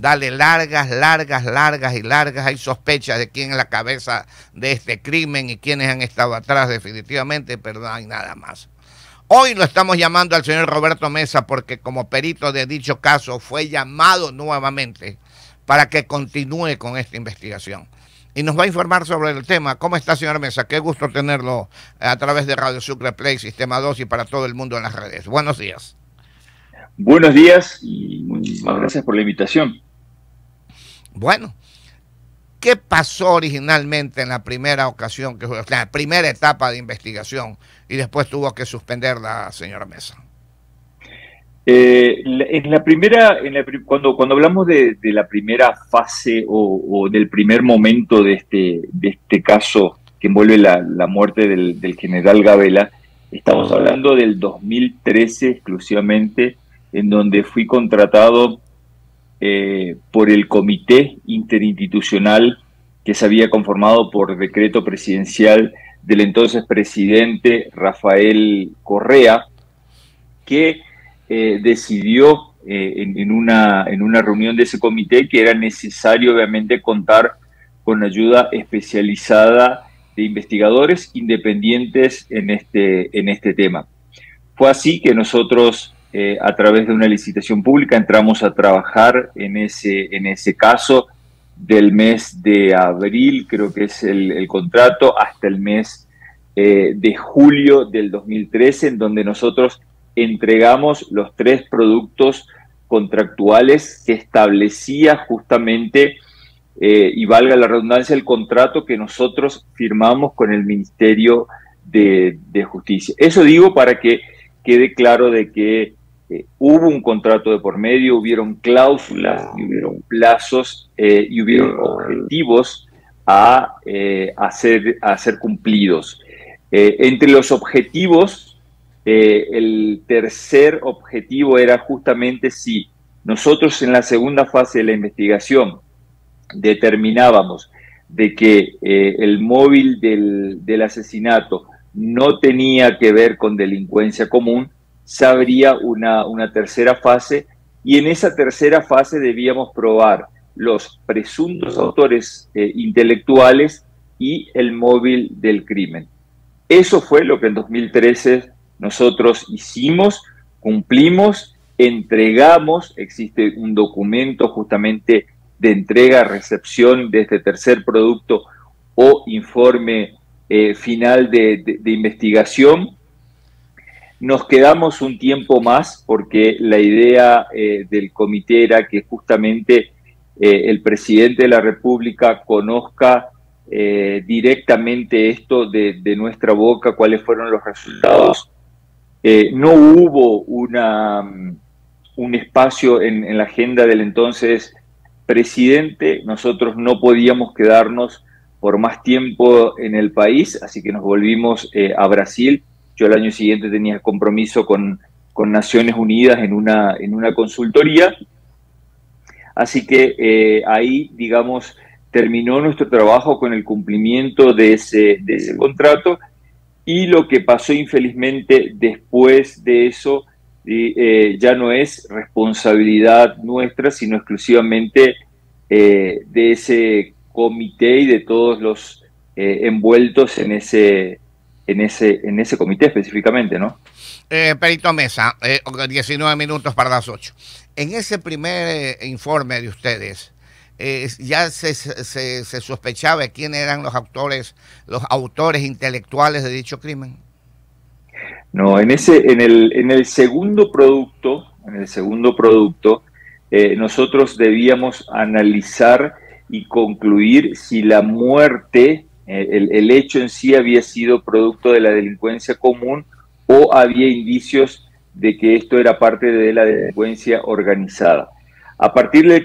Dale largas, largas, largas y largas. Hay sospechas de quién es la cabeza de este crimen y quiénes han estado atrás definitivamente, pero no hay nada más. Hoy lo estamos llamando al señor Roberto Mesa porque como perito de dicho caso fue llamado nuevamente para que continúe con esta investigación. Y nos va a informar sobre el tema. ¿Cómo está, señor Mesa? Qué gusto tenerlo a través de Radio Sucre Play, Sistema 2 y para todo el mundo en las redes. Buenos días. Buenos días y muchísimas gracias por la invitación. Bueno, ¿qué pasó originalmente en la primera ocasión, que fue la primera etapa de investigación y después tuvo que suspenderla, señora Mesa? Cuando hablamos de la primera fase o del primer momento de este caso que envuelve la muerte del general Gabela, estamos hablando del 2013 exclusivamente, en donde fui contratado por el comité interinstitucional que se había conformado por decreto presidencial del entonces presidente Rafael Correa, que decidió en una reunión de ese comité que era necesario obviamente contar con ayuda especializada de investigadores independientes en este tema. Fue así que nosotros a través de una licitación pública entramos a trabajar en ese caso del mes de abril, creo que es el contrato, hasta el mes de julio del 2013, en donde nosotros entregamos los 3 productos contractuales que establecía justamente, y valga la redundancia, el contrato que nosotros firmamos con el Ministerio de Justicia. Eso digo para que quede claro de que hubo un contrato de por medio, hubieron cláusulas, y hubieron plazos y hubieron objetivos a ser cumplidos. Entre los objetivos, el tercer objetivo era justamente si nosotros en la segunda fase de la investigación determinábamos de que el móvil del asesinato no tenía que ver con delincuencia común, se abría una tercera fase, y en esa tercera fase debíamos probar los presuntos autores intelectuales y el móvil del crimen. Eso fue lo que en 2013 nosotros hicimos, cumplimos, entregamos. Existe un documento justamente de entrega-recepción de este tercer producto o informe final de investigación. Nos quedamos un tiempo más porque la idea del comité era que justamente el presidente de la República conozca directamente esto de nuestra boca, cuáles fueron los resultados. No hubo un espacio en la agenda del entonces presidente. Nosotros no podíamos quedarnos por más tiempo en el país, así que nos volvimos a Brasil. Yo el año siguiente tenía compromiso con Naciones Unidas en una consultoría. Así que ahí, digamos, terminó nuestro trabajo con el cumplimiento de ese contrato, y lo que pasó infelizmente después de eso ya no es responsabilidad nuestra, sino exclusivamente de ese comité y de todos los envueltos en ese comité específicamente, ¿no? Perito Mesa, 19 minutos para las 8. En ese primer informe de ustedes, ya se sospechaba de quiénes eran los autores intelectuales de dicho crimen. No, en el segundo producto, nosotros debíamos analizar y concluir si la muerte, el hecho en sí había sido producto de la delincuencia común o había indicios de que esto era parte de la delincuencia organizada. A partir del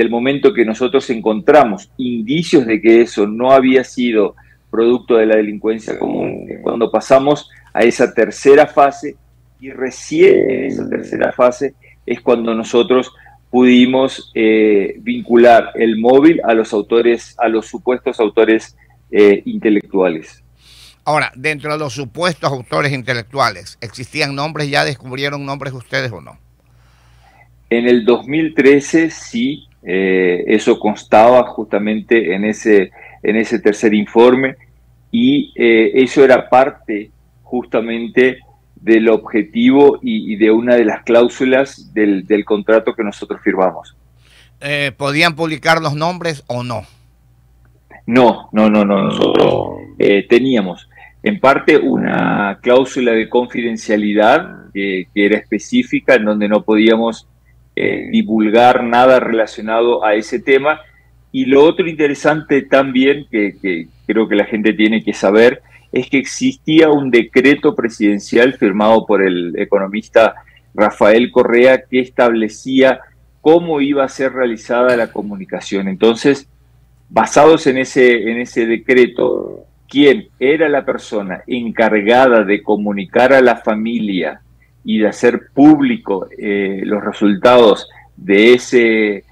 momento que nosotros encontramos indicios de que eso no había sido producto de la delincuencia común, cuando pasamos a esa tercera fase, y recién en esa tercera fase es cuando nosotros pudimos vincular el móvil a los supuestos autores intelectuales. Ahora, dentro de los supuestos autores intelectuales, ¿existían nombres? ¿Ya descubrieron nombres ustedes o no? En el 2013 sí, eso constaba justamente en ese tercer informe y eso era parte justamente del objetivo y de una de las cláusulas del contrato que nosotros firmamos. ¿Podían publicar los nombres o no? No, nosotros teníamos en parte una cláusula de confidencialidad que era específica, en donde no podíamos divulgar nada relacionado a ese tema. Y lo otro interesante también, que creo que la gente tiene que saber, es que existía un decreto presidencial firmado por el economista Rafael Correa que establecía cómo iba a ser realizada la comunicación. Entonces, basados en ese decreto, quién era la persona encargada de comunicar a la familia y de hacer público los resultados de ese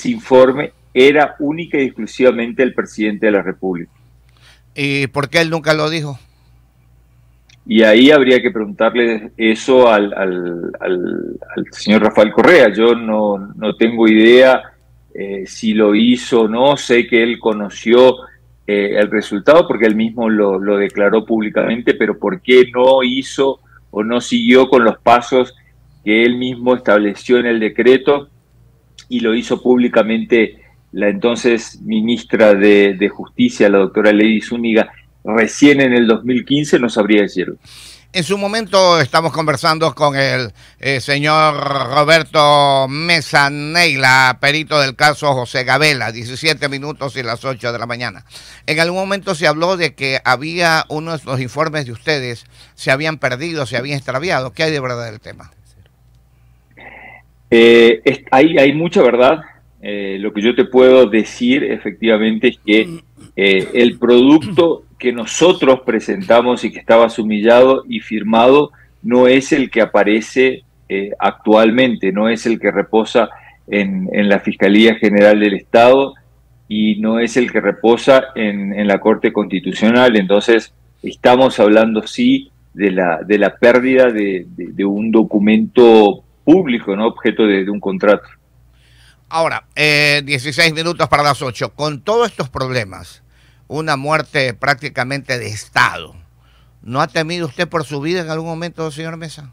informe era única y exclusivamente el presidente de la República. ¿Y por qué él nunca lo dijo? Y ahí habría que preguntarle eso al señor Rafael Correa. Yo no tengo idea si lo hizo o no. Sé que él conoció el resultado porque él mismo lo declaró públicamente, pero ¿por qué no hizo o no siguió con los pasos que él mismo estableció en el decreto y lo hizo públicamente la entonces ministra de Justicia, la doctora Lady Zúñiga, recién en el 2015? No sabría decirlo. En su momento estamos conversando con el señor Roberto Mesa Neila, perito del caso José Gabela, 17 minutos y las 8 de la mañana. En algún momento se habló de que había uno de los informes de ustedes, se habían perdido, se habían extraviado. ¿Qué hay de verdad del tema? Hay mucha verdad. Lo que yo te puedo decir efectivamente es que el producto que nosotros presentamos y que estaba sumillado y firmado no es el que aparece actualmente, no es el que reposa en la Fiscalía General del Estado y no es el que reposa en la Corte Constitucional. Entonces estamos hablando sí de la pérdida de un documento público, ¿no? Objeto de un contrato. Ahora, 16 minutos para las 8. Con todos estos problemas, una muerte prácticamente de Estado, ¿no ha temido usted por su vida en algún momento, señor Mesa?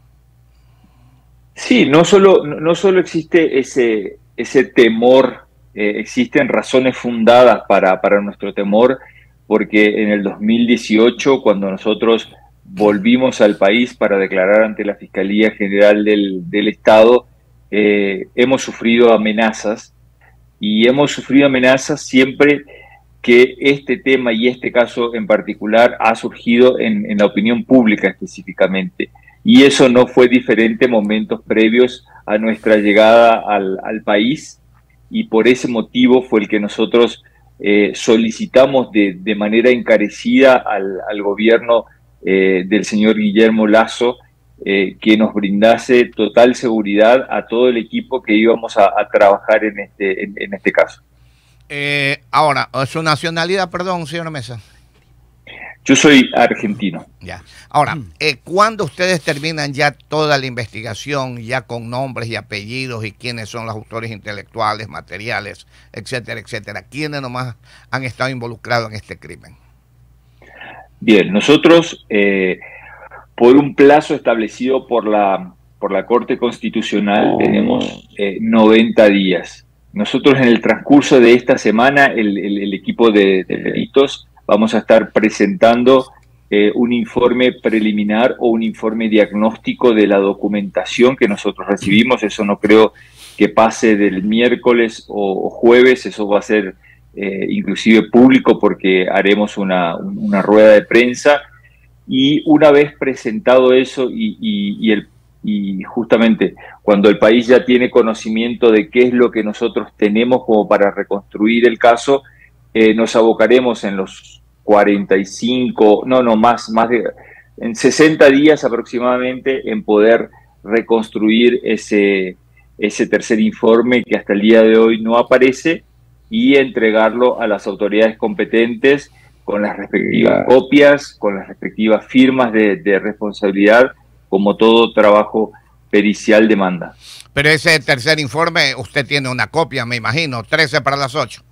Sí, no solo existe ese temor, existen razones fundadas para nuestro temor, porque en el 2018, cuando nosotros volvimos al país para declarar ante la Fiscalía General del Estado, hemos sufrido amenazas, y hemos sufrido amenazas siempre que este tema y este caso en particular ha surgido en la opinión pública específicamente. Y eso no fue diferente momentos previos a nuestra llegada al país, y por ese motivo fue el que nosotros solicitamos de manera encarecida al gobierno del señor Guillermo Lasso que nos brindase total seguridad a todo el equipo que íbamos a trabajar en este caso. Ahora, su nacionalidad, perdón, señor Mesa. Yo soy argentino. Ya. Ahora, ¿cuándo ustedes terminan ya toda la investigación, ya con nombres y apellidos y quiénes son los autores intelectuales, materiales, etcétera, etcétera? ¿Quiénes nomás han estado involucrados en este crimen? Bien, nosotros, por un plazo establecido por la Corte Constitucional, tenemos 90 días. Nosotros en el transcurso de esta semana, el equipo de peritos, vamos a estar presentando un informe preliminar o un informe diagnóstico de la documentación que nosotros recibimos. Eso no creo que pase del miércoles o jueves, eso va a ser inclusive público porque haremos una rueda de prensa. Y una vez presentado eso y justamente cuando el país ya tiene conocimiento de qué es lo que nosotros tenemos como para reconstruir el caso, nos abocaremos en los 45, en 60 días aproximadamente en poder reconstruir ese tercer informe que hasta el día de hoy no aparece y entregarlo a las autoridades competentes con las respectivas copias, con las respectivas firmas de responsabilidad, como todo trabajo pericial demanda. Pero ese tercer informe, usted tiene una copia, me imagino, 13 para las 8.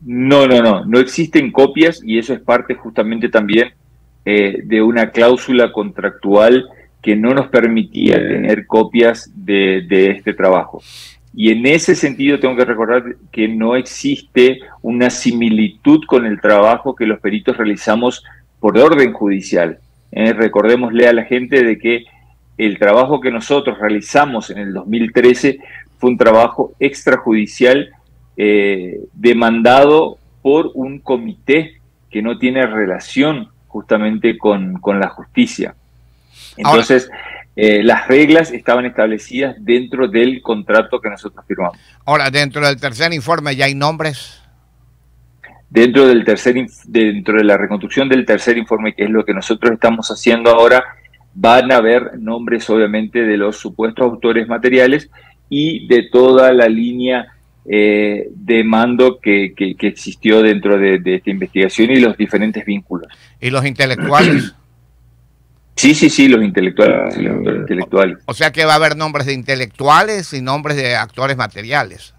No existen copias y eso es parte justamente también de una cláusula contractual que no nos permitía tener copias de este trabajo. Y en ese sentido tengo que recordar que no existe una similitud con el trabajo que los peritos realizamos por orden judicial. Recordémosle a la gente de que el trabajo que nosotros realizamos en el 2013 fue un trabajo extrajudicial demandado por un comité que no tiene relación justamente con la justicia. Entonces, las reglas estaban establecidas dentro del contrato que nosotros firmamos. Ahora, dentro del tercer informe ya hay nombres. Dentro de la reconstrucción del tercer informe, que es lo que nosotros estamos haciendo ahora, van a haber nombres obviamente de los supuestos autores materiales y de toda la línea de mando que existió dentro de esta investigación y los diferentes vínculos. ¿Y los intelectuales? Sí, los intelectuales. Los autores intelectuales. O sea que va a haber nombres de intelectuales y nombres de actores materiales.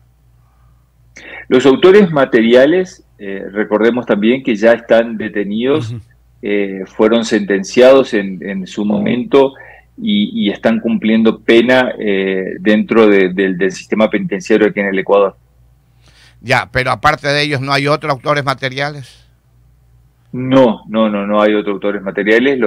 Los autores materiales, recordemos también que ya están detenidos, fueron sentenciados en su momento y están cumpliendo pena dentro del sistema penitenciario aquí en el Ecuador. Ya, pero aparte de ellos, ¿no hay otros autores materiales? No hay otros autores materiales.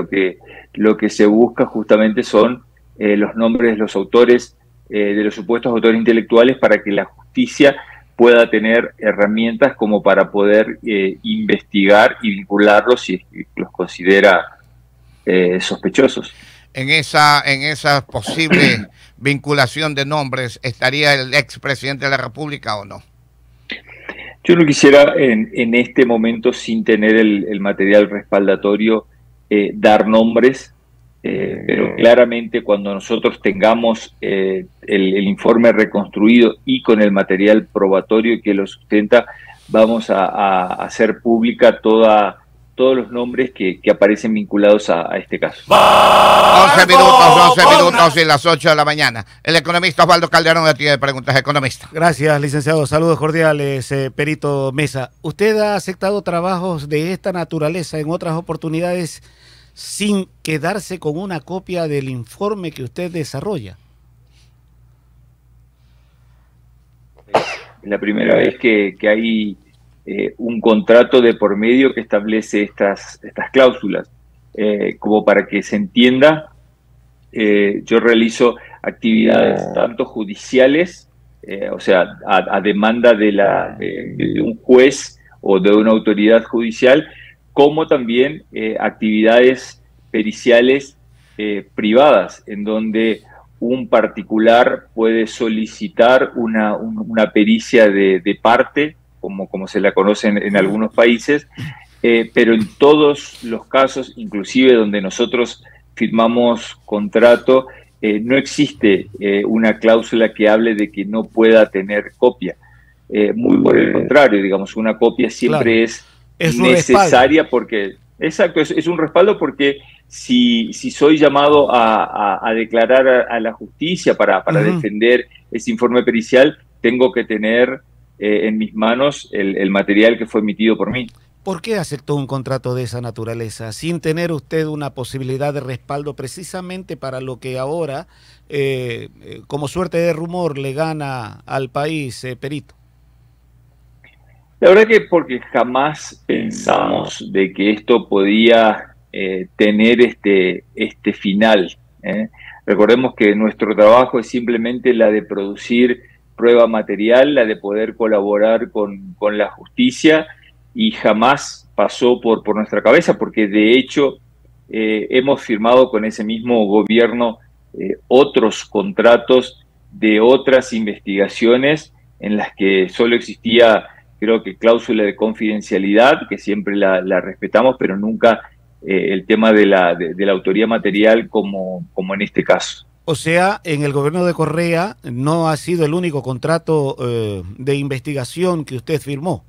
Lo que se busca justamente son los nombres de los autores, de los supuestos autores intelectuales, para que la justicia pueda tener herramientas como para poder investigar y vincularlos si los considera sospechosos. En esa posible vinculación de nombres, ¿estaría el expresidente de la República o no? Yo no quisiera en este momento, sin tener el material respaldatorio, dar nombres, pero claramente cuando nosotros tengamos el informe reconstruido y con el material probatorio que lo sustenta, vamos a hacer pública todos los nombres que aparecen vinculados a este caso. 11 minutos y las 8 de la mañana. El economista Osvaldo Calderón tiene preguntas, economista. Gracias, licenciado. Saludos cordiales, Perito Mesa. ¿Usted ha aceptado trabajos de esta naturaleza en otras oportunidades sin quedarse con una copia del informe que usted desarrolla? Es la primera vez que hay un contrato de por medio que establece estas cláusulas. Como para que se entienda, yo realizo actividades tanto judiciales, o sea, a demanda de un juez o de una autoridad judicial, como también actividades periciales privadas, en donde un particular puede solicitar una pericia de parte, como se la conoce en algunos países, pero en todos los casos, inclusive donde nosotros firmamos contrato, no existe una cláusula que hable de que no pueda tener copia. Muy por el contrario, digamos, una copia siempre es necesaria porque, exacto, es un respaldo porque si soy llamado a declarar a la justicia para defender ese informe pericial, tengo que tener en mis manos el material que fue emitido por mí. ¿Por qué aceptó un contrato de esa naturaleza sin tener usted una posibilidad de respaldo precisamente para lo que ahora, como suerte de rumor, le gana al país, Perito? La verdad que porque jamás pensamos de que esto podía tener este final. Recordemos que nuestro trabajo es simplemente la de producir prueba material, la de poder colaborar con la justicia, y jamás pasó por nuestra cabeza, porque de hecho hemos firmado con ese mismo gobierno otros contratos de otras investigaciones en las que solo existía, creo que, cláusula de confidencialidad, que siempre la respetamos, pero nunca el tema de la autoría material como en este caso. O sea, en el gobierno de Correa no ha sido el único contrato de investigación que usted firmó.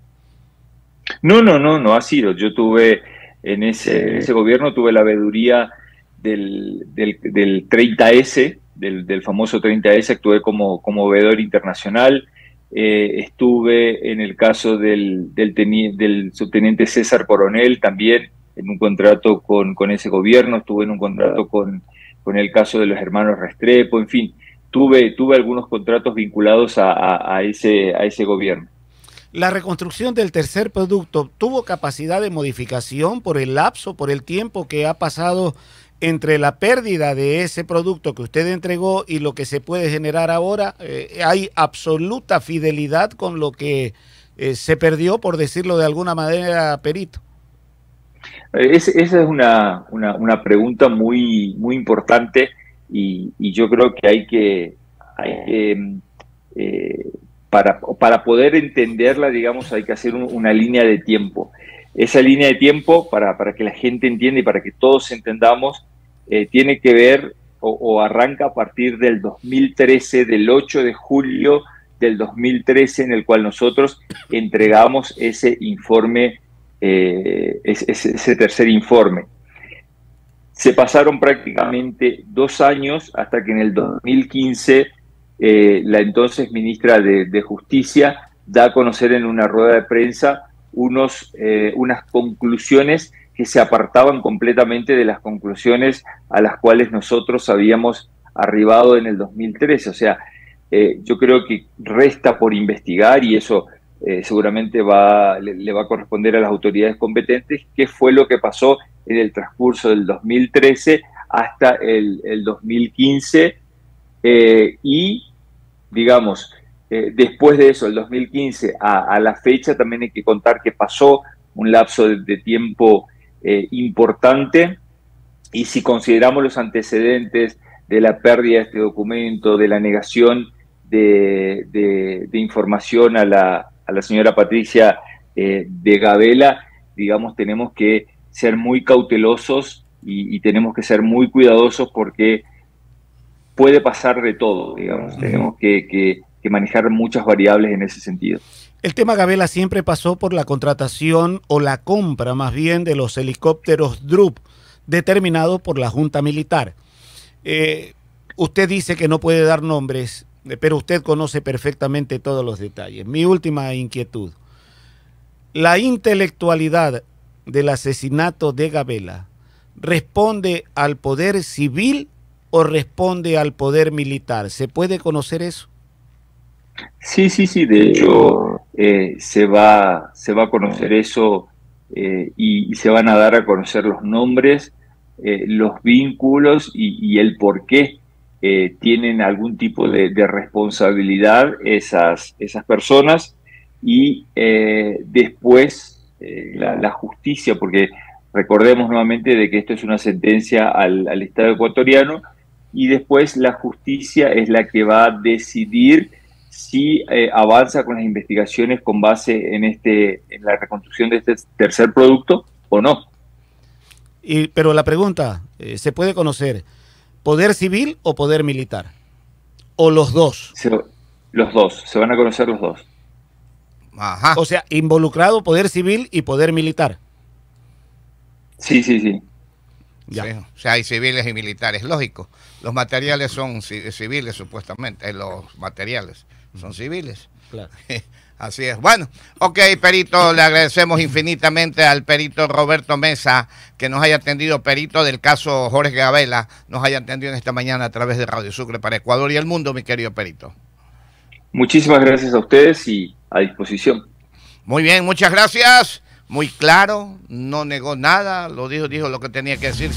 No ha sido. Yo tuve en ese gobierno, tuve la veeduría del 30S, del famoso 30S, actué como veedor internacional. Estuve en el caso del subteniente César Coronel, también en un contrato con ese gobierno. Estuve en un contrato con el caso de los hermanos Restrepo, en fin, tuve algunos contratos vinculados a ese gobierno. La reconstrucción del tercer producto tuvo capacidad de modificación por el lapso, por el tiempo que ha pasado entre la pérdida de ese producto que usted entregó y lo que se puede generar ahora. ¿Hay absoluta fidelidad con lo que se perdió, por decirlo de alguna manera, perito? Esa es una pregunta muy, muy importante, y yo creo que hay que para poder entenderla, digamos, hay que hacer una línea de tiempo. Esa línea de tiempo, para que la gente entienda y para que todos entendamos, tiene que ver o arranca a partir del 2013, del 8 de julio del 2013, en el cual nosotros entregamos ese informe, ese tercer informe. Se pasaron prácticamente 2 años hasta que en el 2015 la entonces ministra de Justicia da a conocer en una rueda de prensa unas conclusiones que se apartaban completamente de las conclusiones a las cuales nosotros habíamos arribado en el 2013. O sea, yo creo que resta por investigar, y eso seguramente le va a corresponder a las autoridades competentes, qué fue lo que pasó en el transcurso del 2013 hasta el 2015, y digamos, después de eso, el 2015 a la fecha, también hay que contar que pasó un lapso de tiempo importante, y si consideramos los antecedentes de la pérdida de este documento, de la negación de información a la señora Patricia de Gabela, digamos, tenemos que ser muy cautelosos y tenemos que ser muy cuidadosos, porque puede pasar de todo, digamos. Tenemos que manejar muchas variables en ese sentido. El tema Gabela siempre pasó por la contratación o la compra más bien de los helicópteros Drup, determinado por la Junta Militar. Usted dice que no puede dar nombres, pero usted conoce perfectamente todos los detalles. Mi última inquietud: ¿la intelectualidad del asesinato de Gabela responde al poder civil o responde al poder militar? ¿Se puede conocer eso? Sí. De hecho, se va a conocer eso, y se van a dar a conocer los nombres, los vínculos y el por qué tienen algún tipo de responsabilidad esas personas, y después la justicia, porque recordemos nuevamente de que esto es una sentencia al Estado ecuatoriano, y después la justicia es la que va a decidir si avanza con las investigaciones con base en la reconstrucción de este tercer producto o no. Pero la pregunta, ¿se puede conocer poder civil o poder militar? ¿O los dos? Los dos, se van a conocer los dos. Ajá. O sea, involucrado poder civil y poder militar. Sí. Ya. Sí, o sea, hay civiles y militares, lógico. Los materiales son civiles, supuestamente. Los materiales son civiles. Claro. Así es. Bueno, ok, perito, le agradecemos infinitamente al perito Roberto Mesa que nos haya atendido, perito del caso Jorge Gabela, nos haya atendido en esta mañana a través de Radio Sucre para Ecuador y el mundo, mi querido perito. Muchísimas gracias a ustedes y a disposición. Muy bien, muchas gracias. Muy claro, no negó nada, dijo lo que tenía que decir.